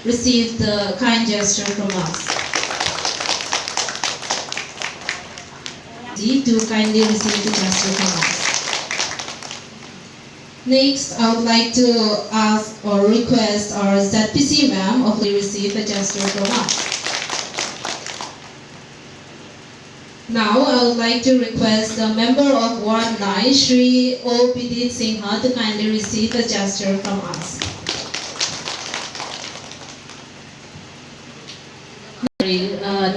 receive the kind gesture from us. To kindly receive the gesture from us. Next, I would like to ask or request our ZPC ma'am of to receive a gesture from us. Now, I would like to request the member of Ward 9, Shri O. Bidit Singha, to kindly receive a gesture from us.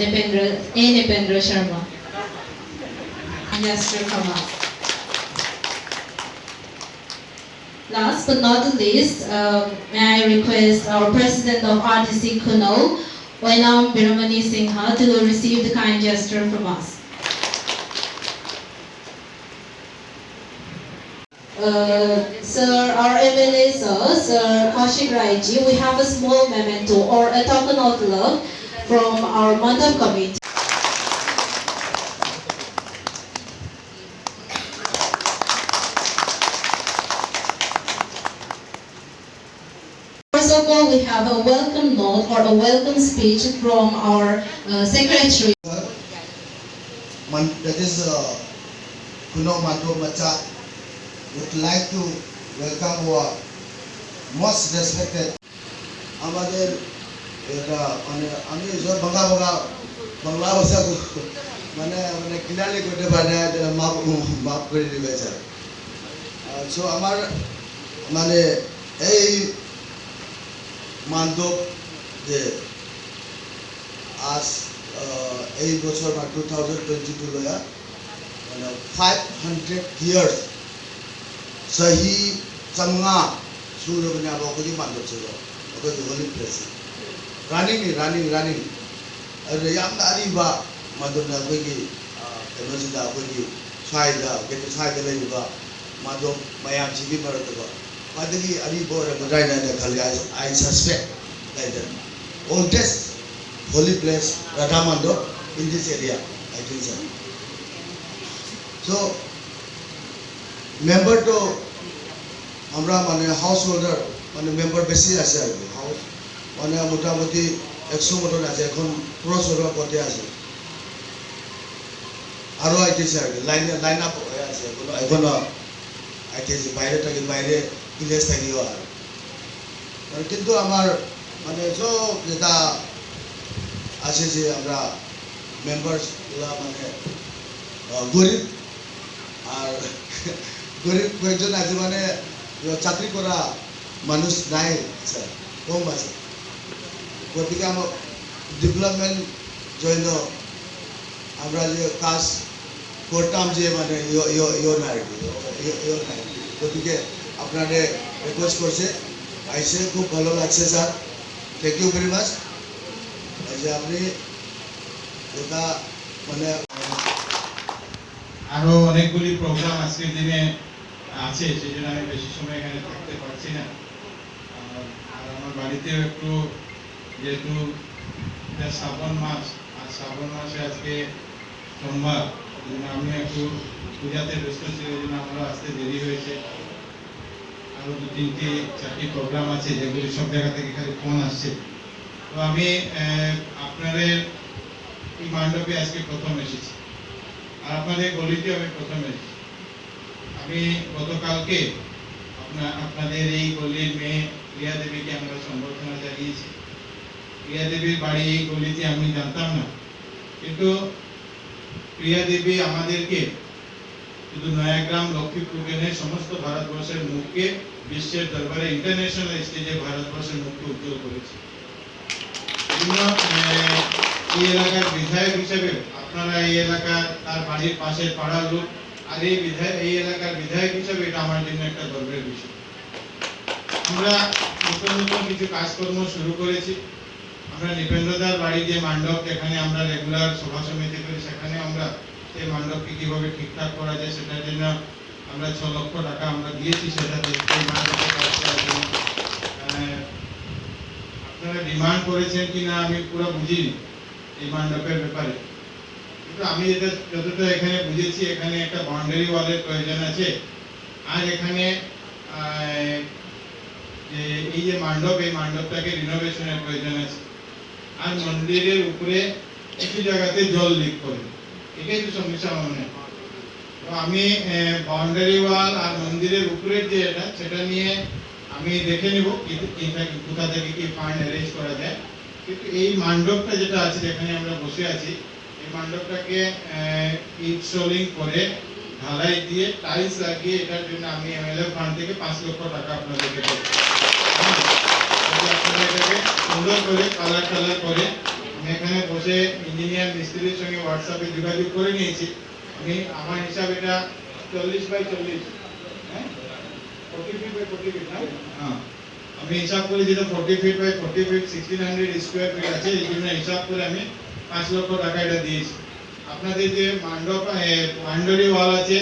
Nipendra Sharma. Gesture from us. Last but not the least, may I request our President of RDC Khunou, Wainam Biramani Singha, to receive the kind gesture from us. Sir, our MLA Sir Kaushik Rai ji, we have a small memento or a token of love from our Mandhap committee. First of all, we have a welcome note or a welcome speech from our secretary. That is Khunou Mandhap macha. Would like to welcome our most respected. Amader আমি যত বাংলা বাংলা ভাষা মানে মানে কিনারে করতে পারে মাপ মাপ করে দিবে স্যার। সো আমার মানে এই মানদব যে আজ এই বছর 2022 লয়া মানে 500 years सही चंगा सूर्य बना बाकोदी मान दो चलो ओके तो होली प्लेस रनिंग अरे याम दारी बा मादोना कोई एनर्जीदा कोई साइडा गेट साइड ले बा मादो मयाम सिगी मरत बा मादगी अरी बोर मजाइना ने खलगा I suspect like that oldest holy place Radha Mandap in this area I think so. So member to আমরা মানে হাউস হোল্ডার মানে মেম্বার বেশি আছে আর কি হাউস মানে মোটামুটি 100 মতন আছে এখন ক্রস হওয়ার পথে আছে আরো আইতেছে আর কি লাইন আপ হয়ে আছে এখন আইতেছে বাইরে থেকে বাইরে ভিলেজ থেকেও আর কিন্তু আমার মানে সব যেটা আছে যে আমরা মেম্বার্স গুলা মানে গরিব আর গরিব কয়েকজন আছে মানে চাকরি করা মানুষ নাই স্যার কম আছে গতিকে আমার ডেভেলপমেন্ট জন্য আমরা যে কাজ করতাম যে মানে ইয়ে নাই গতিকে আপনাদের রিকোয়েস্ট করছে আইসে খুব ভালো লাগছে sir thank you very much যে আপনি এটা মানে আরো অনেকগুলি প্রোগ্রাম আজকের দিনে আছে সেই জন্য আমি বেশি সময় এখানে থাকতে পারছি না আর আমার বাড়িতেও একটু যেহেতু শ্রাবণ মাস আর শ্রাবণ মাসে আজকে সোমবার আমি একটু পূজাতে ব্যস্ত ছিল এই জন্য আমারও আসতে দেরি হয়েছে আরো 2-3-4টি প্রোগ্রাম আছে যেগুলি সব জায়গা থেকে খালি ফোন আসছে তো আমি আপনাদের এই মণ্ডপে আজকে প্রথম এসেছি আর আপনাদের গলিতে আমি প্রথম এসেছি আমি গতকালকে আপনাদের এই গলির মেয়ে প্রিয়া দেবীকে আমরা সম্বর্ধনা জানিয়েছি প্রিয়া দেবীর বাড়ি এই গলিতে আমি জানতাম না কিন্তু প্রিয়া দেবী আমাদেরকে শুধু নয়াগ্রাম লক্ষ্মীপুর কেনে সমস্ত ভারতবর্ষের মুখকে বিশ্বের দরবারে ইন্টারন্যাশনাল স্টেজে ভারতবর্ষের মুখকে উজ্জ্বল করেছে এই এলাকার বিধায়ক হিসেবে আপনারা এই এলাকার তার বাড়ির পাশের পাড়ার লোক আর এই এলাকার বিধায়ক হিসেবে এটা আমার জন্য একটা গর্বের বিষয় আমরা নতুন কিছু কাজকর্ম শুরু করেছি আমরা নিপেন্দ্রদার বাড়ি যে মণ্ডপ যেখানে আমরা রেগুলার সভা সমিতি করি সেখানে আমরা সেই মণ্ডপকে কিভাবে ঠিকঠাক করা যায় সেটার জন্য আমরা 6 লক্ষ টাকা আমরা দিয়েছি সেটাতে এই মণ্ডপের কাজ করার জন্য আপনারা ডিমান্ড করেছেন কিনা আমি পুরো বুঝিনি এই মণ্ডপের ব্যাপারে কিন্তু আমি যতটা এখানে বুঝেছি এখানে একটা বাউন্ডারি ওয়ালের প্রয়োজন আছে আর এখানে যে এই যে মণ্ডপ, এই মণ্ডপটাকে রিনোভেশনের প্রয়োজন আছে। আর মন্দিরের উপরে কিছু জায়গাতে জল লিক করে, এটাই তো সমস্যা মনে। তো আমি বাউন্ডারি ওয়াল আর মন্দিরের উপরের যে এটা, সেটা নিয়ে আমি দেখে নেব কোথা থেকে কি ফান্ড অ্যারেঞ্জ করা যায়। কিন্তু এই মণ্ডপটা যেটা আছে, যেখানে আমরা বসে আছি, এই মণ্ডপটাকে ইট সোলিং করে ঢালাই দিয়ে টাইলস লাগিয়ে এটার জন্য আমি MLA ফান্ড থেকে 5 লক্ষ টাকা আপনাদেরকে দেব। আপনারা এটাকে সুন্দর করে কালার করে, আমি এখানে বসে ইঞ্জিনিয়ার মিস্ত্রির সঙ্গে হোয়াটসঅ্যাপে যোগাযোগ করে নিয়েছি। আমি আমার হিসাব এটা 40 বাই 40, হ্যাঁ 40 ফিট বাই 40 ফিট না, হ্যাঁ আমি হিসাব করে যেটা 40 feet by 40 feet 1600 square feet আছে, এই জন্য হিসাব করে আমি 5 লক্ষ টাকা এটা দিয়েছি। আপনাদের যে মণ্ডপ বাউন্ডারি ওয়াল আছে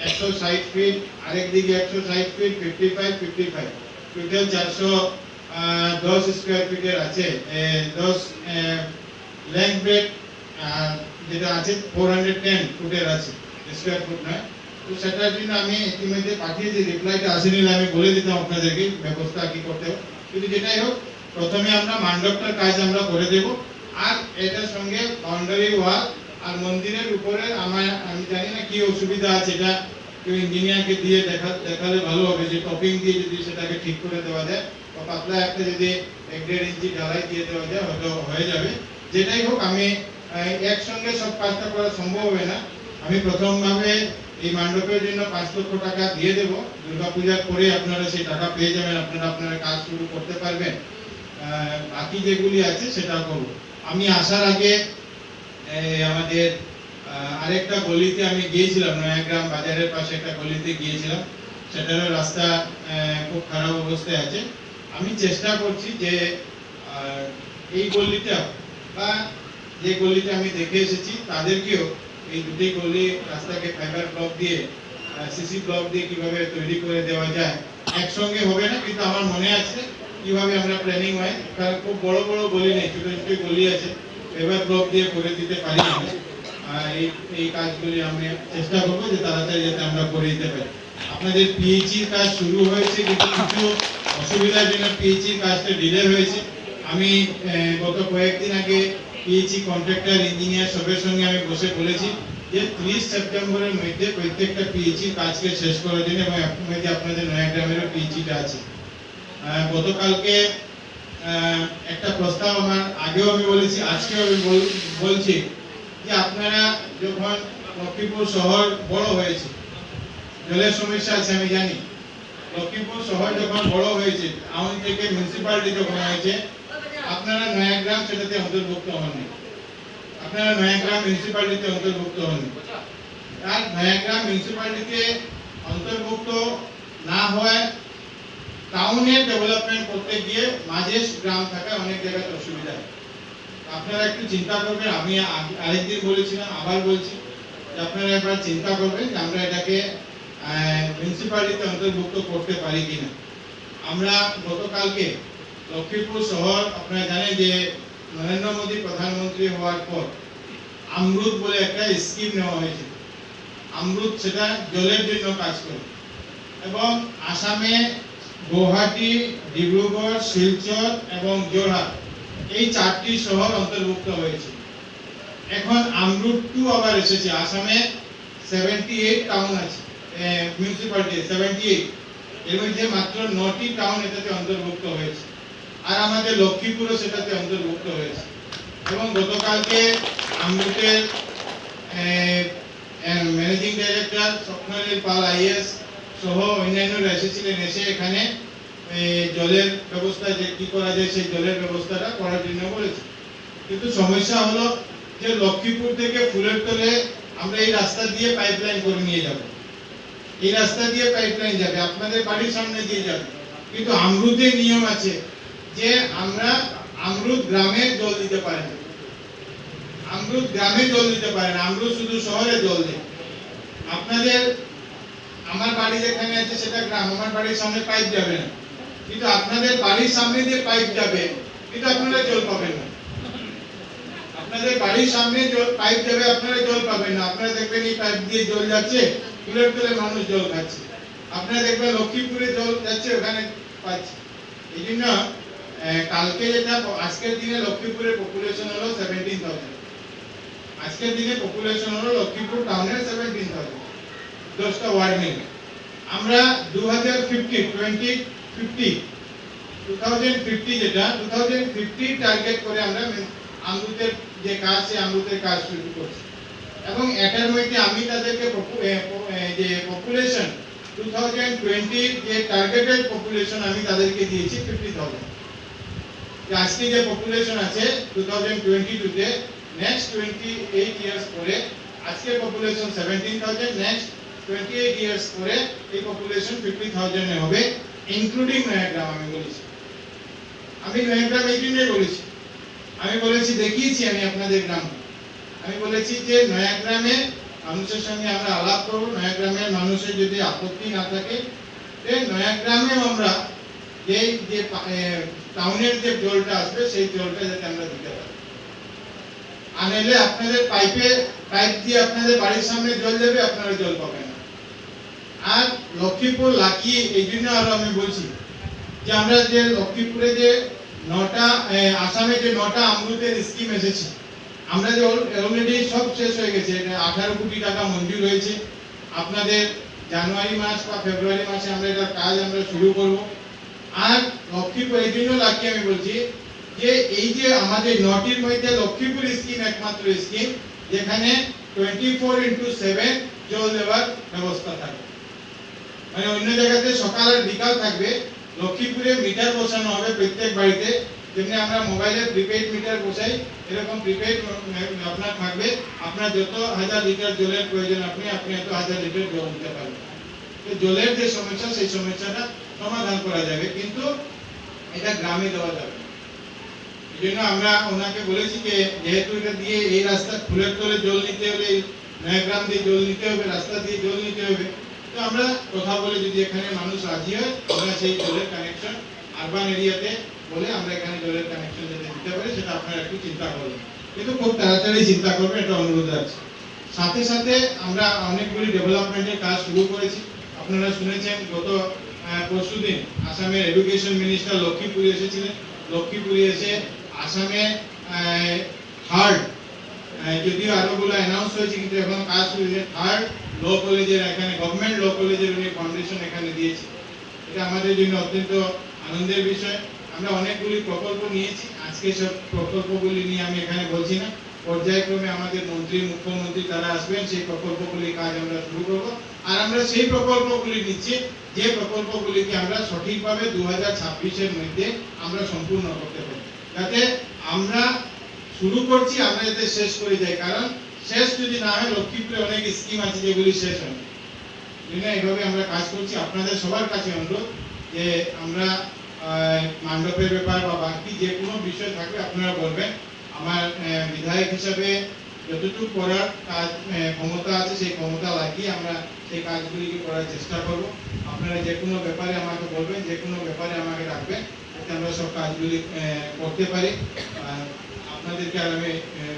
160 ফিট, আরেক দিকে 160 ফিট, 55 টোটাল 410 স্কয়ার ফিটের আছে। 10 লেংথ ব্রেড যেটা আছে 410 ফুটের আছে, স্কয়ার ফুট নয়। তো সেটার জন্য আমি ইতিমধ্যে পাঠিয়েছি, রিপ্লাইটা আসেনি, আমি বলে দিতাম আপনাদেরকে ব্যবস্থা কি করতে হবে। কিন্তু যেটাই হোক, প্রথমে আমরা মণ্ডপটার কাজ আমরা করে দেব, আর এটার সঙ্গে বাউন্ডারি ওয়াল আর মন্দিরের উপরে আমি জানি না কি অসুবিধা আছে, এটা কেউ ইঞ্জিনিয়ারকে দিয়ে দেখালে ভালো হবে, যে টপিং দিয়ে যদি সেটাকে ঠিক করে দেওয়া যায়, বা পাতলা একটা যদি 1-1.5 ইঞ্চি ঢালাই দিয়ে দেওয়া যায় হয়তো হয়ে যাবে। যেটাই হোক, আমি একসঙ্গে সব কাজটা করা সম্ভব হবে না। আমি প্রথমভাবে এই মণ্ডপের জন্য 5 লক্ষ টাকা দিয়ে দেব, দুর্গাপূজার পরে আপনারা সেই টাকা পেয়ে যাবেন, আপনারা কাজ শুরু করতে পারবেন। বাকি যেগুলি আছে সেটা করব। আমি আসার আগে আমাদের আরেকটা গলিতে আমি গিয়েছিলাম, নয়াগ্রাম বাজারের পাশে একটা গলিতে গিয়েছিলাম, সেটারও রাস্তা খুব খারাপ অবস্থায় আছে। আমি চেষ্টা করছি যে এই গলিটা বা যে গলিটা আমি দেখে এসেছি তাদেরকেও এই দুটি গলি রাস্তাকে ফাইবার ব্লক দিয়ে সিসি ব্লক দিয়ে কিভাবে তৈরি করে দেওয়া যায়। একসঙ্গে হবে না, কিন্তু আমার মনে আছে কিভাবে আমরা প্ল্যানিং হয়, কারণ খুব বড় বড় গলি নেই, ছোট ছোট গলি আছে, ফাইবার ব্লক দিয়ে করে দিতে পারি আমি। এই কাজগুলি আমি চেষ্টা করবো যে তাড়াতাড়ি যাতে আমরা করে দিতে পারি। আপনাদের পিএইচির কাজ শুরু হয়েছে, কিন্তু কিছু অসুবিধার জন্য পিএইচির কাজটা ডিলে হয়েছে। আমি গত কয়েকদিন আগে পিএইচি কন্ট্রাক্টর ইঞ্জিনিয়ার সবের সঙ্গে আমি বসে বলেছি যে 30 সেপ্টেম্বরের মধ্যে প্রত্যেকটা পিএইচির কাজকে শেষ করার জন্য, এবং আপনাদের নয়াগ্রামেরও পিএইচিটা আছে। গতকালকে একটা প্রস্তাব আমার আগেও আমি বলেছি, আজকেও আমি বলছি যে আপনারা যখন লক্ষ্মীপুর শহর বড় হয়েছে, জলের সমস্যা আছে আমি জানি, লক্ষ্মীপুর শহর যখন বড় হয়েছে, টাউন থেকে মিউনিসিপ্যালিটি যখন হয়েছে, আপনারা নয়াগ্রাম সেটাতে অন্তর্ভুক্ত হননি, আপনারা নয়াগ্রাম মিউনিসিপ্যালিটিতে অন্তর্ভুক্ত হননি। আর নয়াগ্রাম মিউনিসিপ্যালিটিতে অন্তর্ভুক্ত না হয় টাউনের ডেভেলপমেন্ট করতে গিয়ে মাঝে গ্রাম থাকা অনেক জায়গায় অসুবিধা হয়। আপনারা একটু চিন্তা করবেন, আমি আরেকদিন বলেছিলাম, আবার বলছি যে আপনারা একবার চিন্তা করবেন যে আমরা এটাকে মিউনিসিপ্যালিটিতে অন্তর্ভুক্ত করতে পারি কিনা। আমরা গতকালকে লক্ষ্মীপুর শহর, আপনারা জানেন যে নরেন্দ্র মোদী প্রধানমন্ত্রী হওয়ার পর অমৃত বলে একটা স্কিম নেওয়া হয়েছে। অমৃত সেটা জলের জন্য কাজ করে, এবং আসামে গুয়াহাটি, ডিব্রুগড়, শিলচর এবং যোরহাট এই 4টি শহর অন্তর্ভুক্ত হয়েছে। এখন অমৃত 2 আবার এসেছে। আসামে 78 টাউন আছে, মিউনিসিপ্যালিটি 78, এর মধ্যে মাত্র 9টি টাউন এটাতে অন্তর্ভুক্ত হয়েছে, আর আমাদের লক্ষ্মীপুরও সেটাতে অন্তর্ভুক্ত হয়েছে। এবং গতকালকে অমৃতের ম্যানেজিং ডাইরেক্টর স্বপ্নলীল পাল আইএস সহ অন্যান্যরা এসেছিলেন, এসে এখানে জলের ব্যবস্থা যে কি করা যায় সেই জলের ব্যবস্থাটা করার জন্য বলেছে। কিন্তু সমস্যা হলো যে লক্ষ্মীপুর থেকে ফুলের তলে আমরা এই রাস্তা দিয়ে পাইপলাইন করে নিয়ে যাব, এই রাস্তা দিয়ে পাইপলাইন যাবে, আপনাদের বাড়ির সামনে দিয়ে যাবে, কিন্তু অমৃতের নিয়ম আছে যে আমরা অমৃত গ্রামে জল দিতে পারি না, অমৃত গ্রামে জল দিতে পারে না, অমৃত শুধু শহরে জল দেয়। আপনাদের আমার বাড়ি যেখানে আছে সেটা গ্রাম, আমার বাড়ির সামনে পাইপ যাবে না, কিন্তু আপনাদের বাড়ির সামনে দিয়ে পাইপ যাবে, কিন্তু আপনারা জল পাবেন না। আপনাদের বাড়ির সামনে পাইপ যাবে, আপনারা জল পাবেন না। আপনারা দেখবেন এই পাইপ দিয়ে জল যাচ্ছে, ফুলের তলে মানুষ জল খাচ্ছে। আপনারা দেখবেন লক্ষ্মীপুরে জল যাচ্ছে, ওখানে পাচ্ছে। এই জন্য কালকে যেটা আজকের দিনে লক্ষ্মীপুরের পপুলেশন হলো 17,000। আজকের দিনে পপুলেশন হলো লক্ষ্মীপুর টাউনের 17,000 10টা ওয়ার্ড মিলে। আমরা 2050 যেটা 2050 টার্গেট করে আমরা আমরুতের যে কাজ সেই আমরুতের কাজ শুরু করছি এবং এটার মধ্যে আমি তাদেরকে যে পপুলেশন 2020 যে টার্গেটেড পপুলেশন আমি তাদেরকে দিয়েছি 50,000। আজকে যে পপুলেশন আছে 2022 তে নেক্সট 28 ইয়ার্স পরে আজকে পপুলেশন 17,000, নেক্সট 28 ইয়ার্স পরে এই পপুলেশন 50,000 এ হবে, ইনক্লুডিং নয়াগ্রাম। আমি নয়াগ্রাম এই জন্যই বলেছি, আমি বলেছি দেখিয়েছি আমি আপনাদের গ্রাম, আমি বলেছি যে নয়াগ্রামে মানুষের সঙ্গে আমরা আলাপ করব, নয়াগ্রামের মানুষের যদি আপত্তি না থাকে নয়াগ্রামে আমরা যে টাউনের যে জলটা আসবে সেই জলটা যাতে আমরা দিতে পারি। আর নাহলে আপনাদের পাইপ দিয়ে আপনাদের বাড়ির সামনে জল যাবে, আপনারা জল পাবেন না। আর লক্ষ্মীপুর লাকি এই জন্য আরো আমি বলছি যে আমরা যে লক্ষ্মীপুরে যে 9টা আসামে যে 9টা আমরুতের স্কিম এসেছে, আমরা যে অলরেডি সব শেষ হয়ে গেছে, 18 কোটি টাকা মঞ্জুর হয়েছে। আপনাদের জানুয়ারি মাস বা ফেব্রুয়ারি মাসে আমরা এটার কাজ আমরা শুরু করব। আর লক্ষ্মীপুর এই জন্য লাকি আমি বলছি যে এই যে আমাদের 9টির মধ্যে লক্ষ্মীপুর স্কিম একমাত্র স্কিম যেখানে 24/7 জল দেওয়ার ব্যবস্থা থাকবে। মানে অন্য জায়গাতে সকাল আর বিকাল থাকবে, লক্ষ্মীপুরে মিটার বসানো হবে প্রত্যেক বাড়িতে, যেমনি আমরা মোবাইলে প্রিপেইড মিটার বসাই এরকম প্রিপেইড আপনার থাকবে। আপনার যত 1000 লিটার জলের প্রয়োজন আপনি এত 1000 লিটার জল দিতে পারবেন। তো জলের যে সমস্যা সেই সমস্যাটা সমাধান করা যাবে, কিন্তু এটা গ্রামে দেওয়া যাবে। এই জন্য আমরা ওনাকে বলেছি যে যেহেতু এটা দিয়ে এই রাস্তা ফুলের তলে জল নিতে হলে, নয়াগ্রাম দিয়ে জল নিতে হবে, রাস্তা দিয়ে জল নিতে হবে, তো আমরা কথা বলে যদি এখানে মানুষ রাজি হয় আমরা সেই জলের কানেকশন আরবান এরিয়াতে বলে আমরা এখানে জলের কানেকশন যাতে দিতে পারি সেটা আপনারা একটু চিন্তা করবেন, কিন্তু খুব তাড়াতাড়ি চিন্তা করবেন, এটা অনুরোধ আছে। সাথে সাথে আমরা অনেকগুলি ডেভেলপমেন্টের কাজ শুরু করেছি। আপনারা শুনেছেন গত পরশুদিন আসামের এডুকেশন মিনিস্টার লক্ষ্মীপুরে এসেছিলেন। লক্ষ্মীপুরে এসে আসামে থার্ড, যদিও আরোগুলো অ্যানাউন্স হয়েছে কিন্তু এখন কাজ শুরু হয়েছে, থার্ড ল কলেজের এখানে গভর্নমেন্ট ল কলেজের উনি ফাউন্ডেশন এখানে দিয়েছে। এটা আমাদের জন্য অত্যন্ত আনন্দের বিষয়। আমরা অনেকগুলি প্রকল্প নিয়েছি, আজকে সব প্রকল্পগুলি নিয়ে আমি এখানে বলছি না, পর্যায়ক্রমে আমাদের মন্ত্রী মুখ্যমন্ত্রী তারা আসবেন, সেই প্রকল্পগুলির কাজ আমরা শুরু করব। আর আমরা সেই প্রকল্পগুলি নিচ্ছি যে প্রকল্পগুলিকে আমরা সঠিকভাবে 2026-এর মধ্যে আমরা সম্পূর্ণ করতে পারি, যাতে আমরা শুরু করছি আমরা যাতে শেষ করে যাই। কারণ শেষ যদি না হয়, লক্ষ্মীপুরে অনেক স্কিম আছে যেগুলি শেষ হয় না। এইভাবে আমরা কাজ করছি। আপনাদের সবার কাছে অনুরোধ যে আমরা মণ্ডপের ব্যাপার বা বাকি যে কোনো বিষয় থাকবে আপনারা বলবেন। আমার বিধায়ক হিসাবে যতটুকু করার কাজ ক্ষমতা আছে সেই ক্ষমতা লাগিয়ে আমরা সেই কাজগুলিকে করার চেষ্টা করব। আপনারা যে কোনো ব্যাপারে আমাকে বলবেন, যে কোনো ব্যাপারে আমাকে ডাকবেন, যাতে আমরা সব কাজগুলি করতে পারি। আপনাদেরকে আর আমি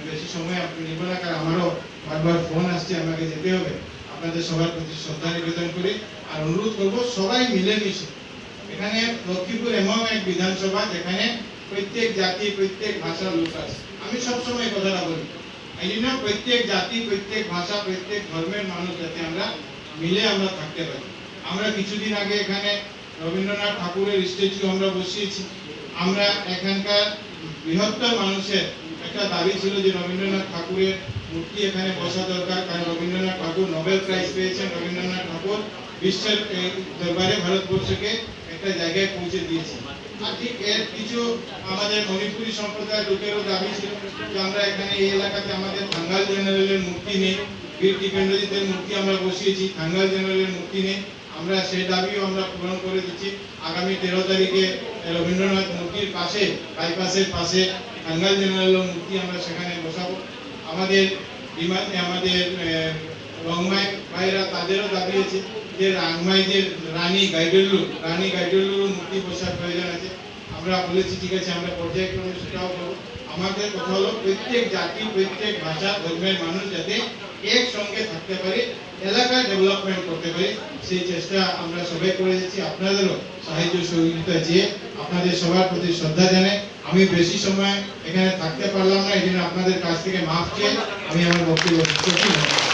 বেশি সময় আপনি নেব না, কারণ আমারও বারবার ফোন আসছে, আমাকে যেতে হবে। আপনাদের সবার প্রতি শ্রদ্ধা নিবেদন করি আর অনুরোধ করব সবাই মিলেমিশে। এখানে লক্ষ্মীপুর এমন এক বিধানসভা যেখানে প্রত্যেক জাতি প্রত্যেক ভাষার লোক আছে। আমি সবসময় কথাটা বলি, এই জন্য প্রত্যেক জাতি প্রত্যেক ভাষা প্রত্যেক ধর্মের মানুষ যাতে আমরা মিলে আমরা থাকতে পারি। আমরা কিছুদিন আগে এখানে রবীন্দ্রনাথ ঠাকুরের স্ট্যাচু আমরা বসিয়েছি। আমরা এখানকার বৃহত্তর মানুষের একটা দাবি ছিল যে রবীন্দ্রনাথ ঠাকুরের মূর্তি এখানে বসা দরকার, কারণ রবীন্দ্রনাথ ঠাকুর নোবেল প্রাইজ পেয়েছেন। রবীন্দ্রনাথ ঠাকুর বিশ্বের দরবারে ভারতবর্ষকে একটা জায়গায় পৌঁছে দিয়েছে। আর ঠিক এর কিছু আমাদের মণিপুরী সম্প্রদায়ের লোকেরও দাবি ছিল যে আমরা এখানে এই এলাকাতে আমাদের থাঙ্গাল জেনারেলের মূর্তি নেই, বীর টিপেন্দ্রজিতের মূর্তি আমরা বসিয়েছি, থাঙ্গাল জেনারেলের মূর্তি নেই। আমরা সেই দাবিও আমরা পূরণ করে দিচ্ছি। আগামী 13 তারিখে রবীন্দ্রনাথ মূর্তির পাশে বাইপাসের পাশে থাঙ্গাল জেনারেলের মূর্তি আমরা সেখানে বসাবো। আমাদের রংমাই ভাইরা তাদেরও দাবি আছে যে রাংমাই যে রানী গাইডেলুর মূর্তি বসার প্রয়োজন আছে। আমরা বলেছি ঠিক আছে, আমরা পর্যায়ক্রমে সেটাও করবো। আমাদের কথা হলো প্রত্যেক জাতি প্রত্যেক ভাষা ধর্মের মানুষ যাতে একসঙ্গে থাকতে পারি, এলাকা ডেভেলপমেন্ট করতে পারি, সেই চেষ্টা আমরা সবাই করে যাচ্ছি। আপনাদেরও সাহায্য সহযোগিতা চেয়ে আপনাদের সবার প্রতি শ্রদ্ধা জানাই। আমি বেশি সময় এখানে থাকতে পারলাম না, এই জন্য আপনাদের কাছ থেকে মাফ চেয়ে আমি আমার বক্তব্য শেষ করছি।